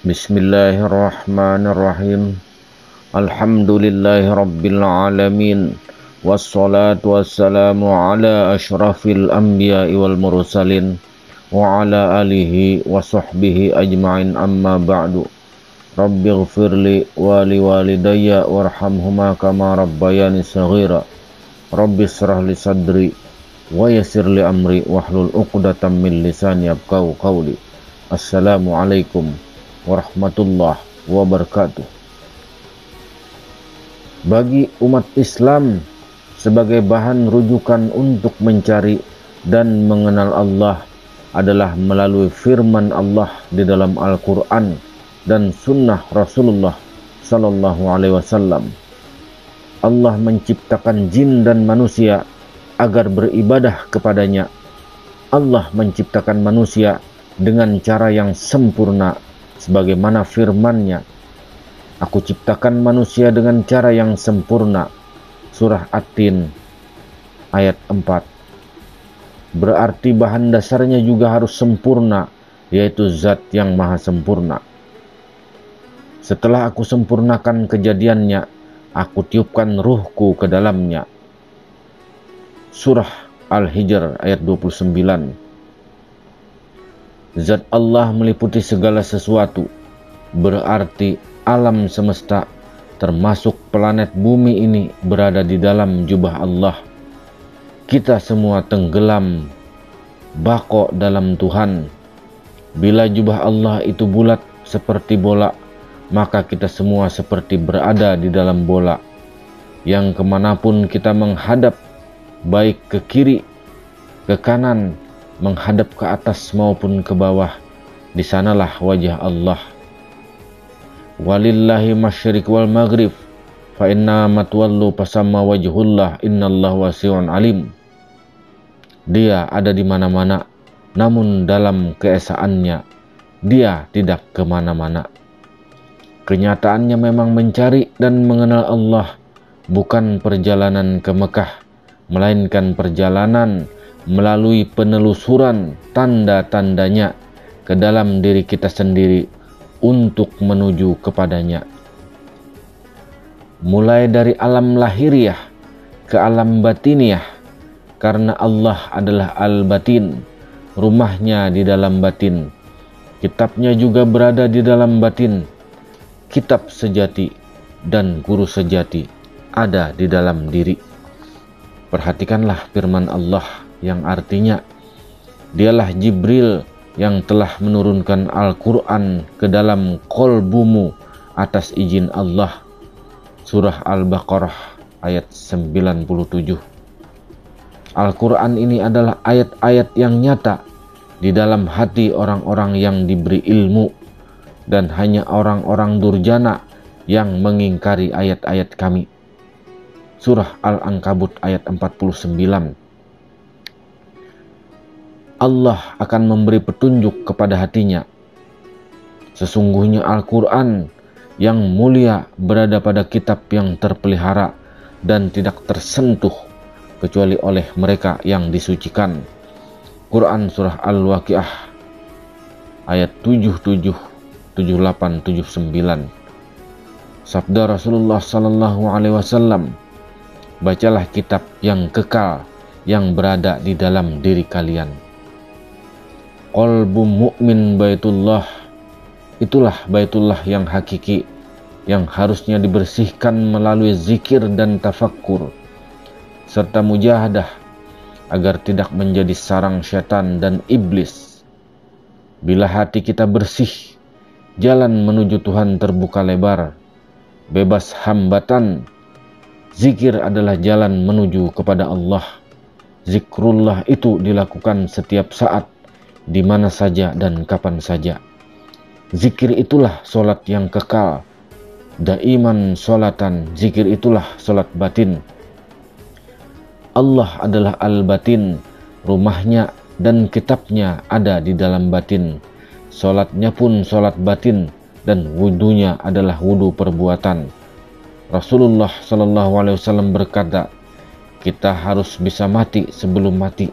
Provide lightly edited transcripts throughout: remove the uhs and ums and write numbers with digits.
Bismillahirrahmanirrahim. Alhamdulillahirabbil alamin. Wassalatu wassalamu ala asyrafil anbiya'i wal mursalin wa ala alihi wa sahbihi ajma'in, amma ba'du. Rabbighfirli wa liwalidayya warhamhuma kama rabbayani shaghira. Rabbi shrah li sadri wa yassir li amri wahlul 'uqdatam min lisani yafqahu qawli. Assalamualaikum warahmatullahi wabarakatuh. Bagi umat Islam, sebagai bahan rujukan untuk mencari dan mengenal Allah adalah melalui firman Allah di dalam Al-Quran dan sunnah Rasulullah Sallallahu Alaihi Wasallam. Allah menciptakan jin dan manusia agar beribadah kepadanya. Allah menciptakan manusia dengan cara yang sempurna, sebagaimana firman-Nya, Aku ciptakan manusia dengan cara yang sempurna. Surah At-Tin ayat 4. Berarti bahan dasarnya juga harus sempurna, yaitu zat yang maha sempurna. Setelah aku sempurnakan kejadiannya, aku tiupkan ruhku ke dalamnya. Surah Al-Hijr ayat 29. Zat Allah meliputi segala sesuatu, berarti alam semesta termasuk planet bumi ini berada di dalam jubah Allah. Kita semua tenggelam bako dalam Tuhan. Bila jubah Allah itu bulat seperti bola, maka kita semua seperti berada di dalam bola. Yang kemanapun kita menghadap, baik ke kiri, ke kanan, menghadap ke atas maupun ke bawah, di sanalah wajah Allah. Walillahi masyriq wal maghrib, fa inna matwallu fasamma wajhullah, innallaha wasi'un alim. Dia ada di mana-mana, namun dalam keesaannya dia tidak kemana-mana. Kenyataannya memang mencari dan mengenal Allah bukan perjalanan ke Mekah, melainkan perjalanan melalui penelusuran tanda-tandanya ke dalam diri kita sendiri untuk menuju kepadanya. Mulai dari alam lahiriah ke alam batiniah, karena Allah adalah al-batin, rumahnya di dalam batin. Kitabnya juga berada di dalam batin. Kitab sejati dan guru sejati ada di dalam diri. Perhatikanlah firman Allah yang artinya, Dialah Jibril yang telah menurunkan Al-Quran ke dalam qalbumu atas izin Allah. Surah Al-Baqarah ayat 97. Al-Quran ini adalah ayat-ayat yang nyata di dalam hati orang-orang yang diberi ilmu, dan hanya orang-orang durjana yang mengingkari ayat-ayat kami. Surah Al-Ankabut ayat 49. Allah akan memberi petunjuk kepada hatinya. Sesungguhnya Al-Quran yang mulia berada pada kitab yang terpelihara dan tidak tersentuh kecuali oleh mereka yang disucikan. Quran Surah Al-Waqiah ayat 77, 78, 79. Sabda Rasulullah Sallallahu Alaihi Wasallam, bacalah kitab yang kekal yang berada di dalam diri kalian. Qalbu mu'min baitullah, itulah baitullah yang hakiki, yang harusnya dibersihkan melalui zikir dan tafakkur, serta mujahadah agar tidak menjadi sarang syaitan dan iblis. Bila hati kita bersih, jalan menuju Tuhan terbuka lebar, bebas hambatan. Zikir adalah jalan menuju kepada Allah. Zikrullah itu dilakukan setiap saat, di mana saja dan kapan saja. Zikir itulah solat yang kekal. Daiman solatan, zikir itulah solat batin. Allah adalah al-batin, rumahnya dan kitabnya ada di dalam batin. Solatnya pun solat batin, dan wudunya adalah wudu perbuatan. Rasulullah SAW berkata, kita harus bisa mati sebelum mati,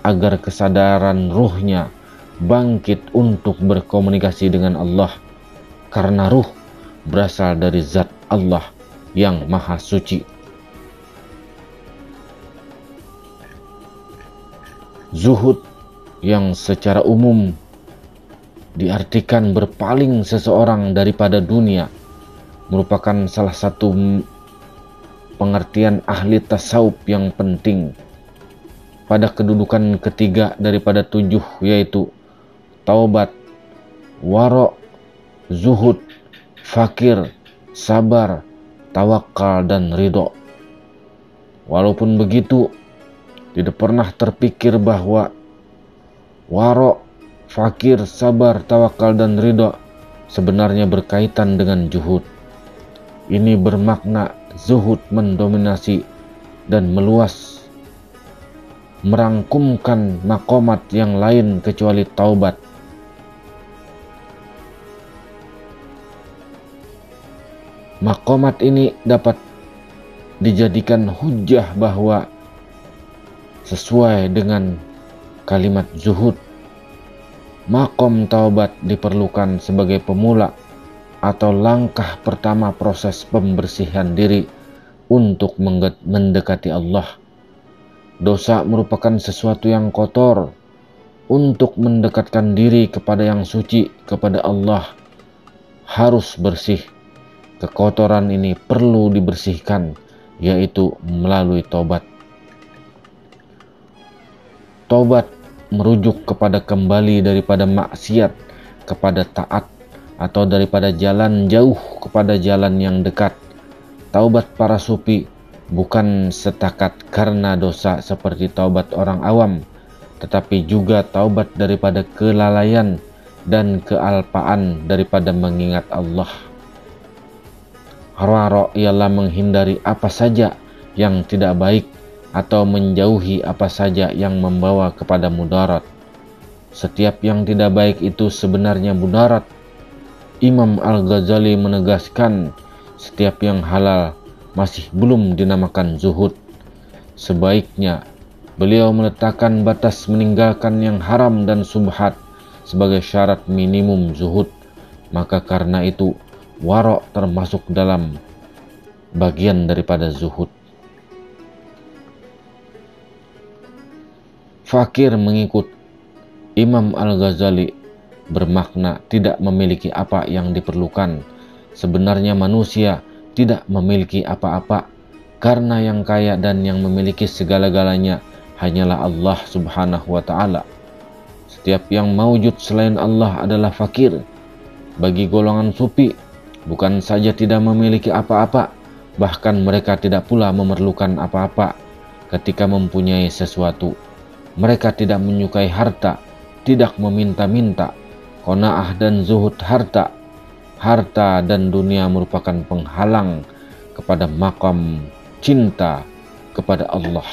agar kesadaran ruhnya bangkit untuk berkomunikasi dengan Allah, karena ruh berasal dari zat Allah yang maha suci. Zuhud yang secara umum diartikan berpaling seseorang daripada dunia merupakan salah satu pengertian ahli tasawuf yang penting pada kedudukan ketiga daripada 7, yaitu taubat, waro, zuhud, fakir, sabar, tawakal, dan ridho. Walaupun begitu, tidak pernah terpikir bahwa waro, fakir, sabar, tawakal, dan ridho sebenarnya berkaitan dengan zuhud. Ini bermakna zuhud mendominasi dan meluas, merangkumkan makomat yang lain kecuali taubat. Makomat ini dapat dijadikan hujah bahwa sesuai dengan kalimat zuhud, makom taubat diperlukan sebagai pemula atau langkah pertama proses pembersihan diri untuk mendekati Allah. Dosa merupakan sesuatu yang kotor. Untuk mendekatkan diri kepada yang suci, kepada Allah, harus bersih. Kekotoran ini perlu dibersihkan, yaitu melalui taubat. Taubat merujuk kepada kembali daripada maksiat kepada taat, atau daripada jalan jauh kepada jalan yang dekat. Taubat para sufi bukan setakat karena dosa seperti taubat orang awam, tetapi juga taubat daripada kelalaian dan kealpaan daripada mengingat Allah. Waro ialah menghindari apa saja yang tidak baik atau menjauhi apa saja yang membawa kepada mudarat. Setiap yang tidak baik itu sebenarnya mudarat. Imam Al-Ghazali menegaskan setiap yang halal masih belum dinamakan zuhud. Sebaiknya beliau meletakkan batas meninggalkan yang haram dan subhat sebagai syarat minimum zuhud. Maka karena itu waro termasuk dalam bagian daripada zuhud. Fakir mengikut Imam Al-Ghazali bermakna tidak memiliki apa yang diperlukan. Sebenarnya manusia tidak memiliki apa-apa, karena yang kaya dan yang memiliki segala-galanya hanyalah Allah Subhanahu wa Ta'ala. Setiap yang maujud selain Allah adalah fakir. Bagi golongan sufi, bukan saja tidak memiliki apa-apa, bahkan mereka tidak pula memerlukan apa-apa ketika mempunyai sesuatu. Mereka tidak menyukai harta, tidak meminta-minta. Qanaah dan zuhud harta. Harta dan dunia merupakan penghalang kepada makam cinta kepada Allah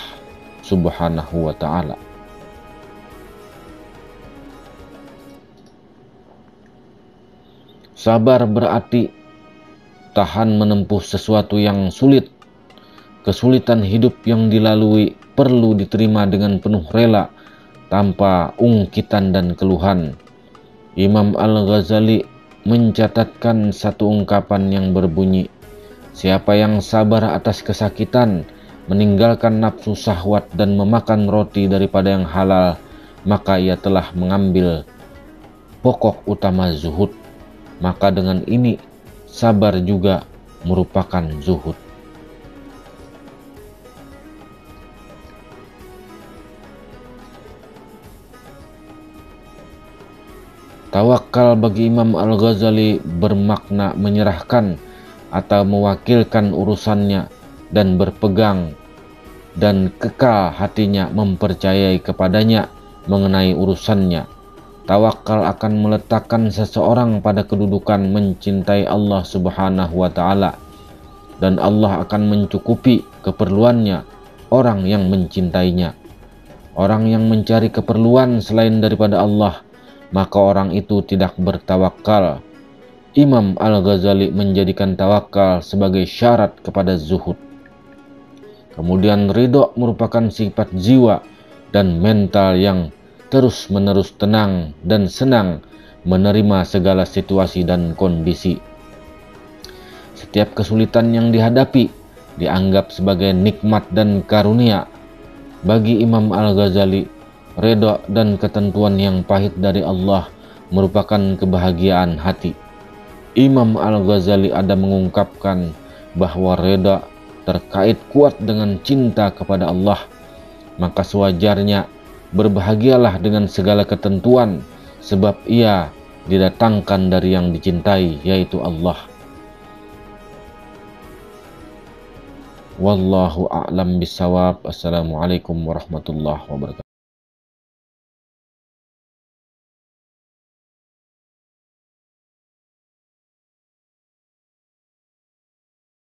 Subhanahu wa Ta'ala. Sabar berarti tahan menempuh sesuatu yang sulit. Kesulitan hidup yang dilalui perlu diterima dengan penuh rela, tanpa ungkitan dan keluhan. Imam Al-Ghazali mencatatkan satu ungkapan yang berbunyi, siapa yang sabar atas kesakitan, meninggalkan nafsu syahwat dan memakan roti daripada yang halal, maka ia telah mengambil pokok utama zuhud. Maka dengan ini sabar juga merupakan zuhud. Tawakal bagi Imam Al-Ghazali bermakna menyerahkan atau mewakilkan urusannya dan berpegang dan kekal hatinya mempercayai kepadanya mengenai urusannya. Tawakal akan meletakkan seseorang pada kedudukan mencintai Allah Subhanahu wa Ta'ala, dan Allah akan mencukupi keperluannya orang yang mencintainya. Orang yang mencari keperluan selain daripada Allah, maka orang itu tidak bertawakal. Imam Al-Ghazali menjadikan tawakal sebagai syarat kepada zuhud. Kemudian ridho merupakan sifat jiwa dan mental yang terus-menerus tenang dan senang menerima segala situasi dan kondisi. Setiap kesulitan yang dihadapi dianggap sebagai nikmat dan karunia. Bagi Imam Al-Ghazali, ridho dan ketentuan yang pahit dari Allah merupakan kebahagiaan hati. Imam Al-Ghazali ada mengungkapkan bahwa ridho terkait kuat dengan cinta kepada Allah, maka sewajarnya berbahagialah dengan segala ketentuan, sebab ia didatangkan dari yang dicintai, yaitu Allah. Wallahu a'lam bishawab. Assalamualaikum warahmatullahi wabarakatuh.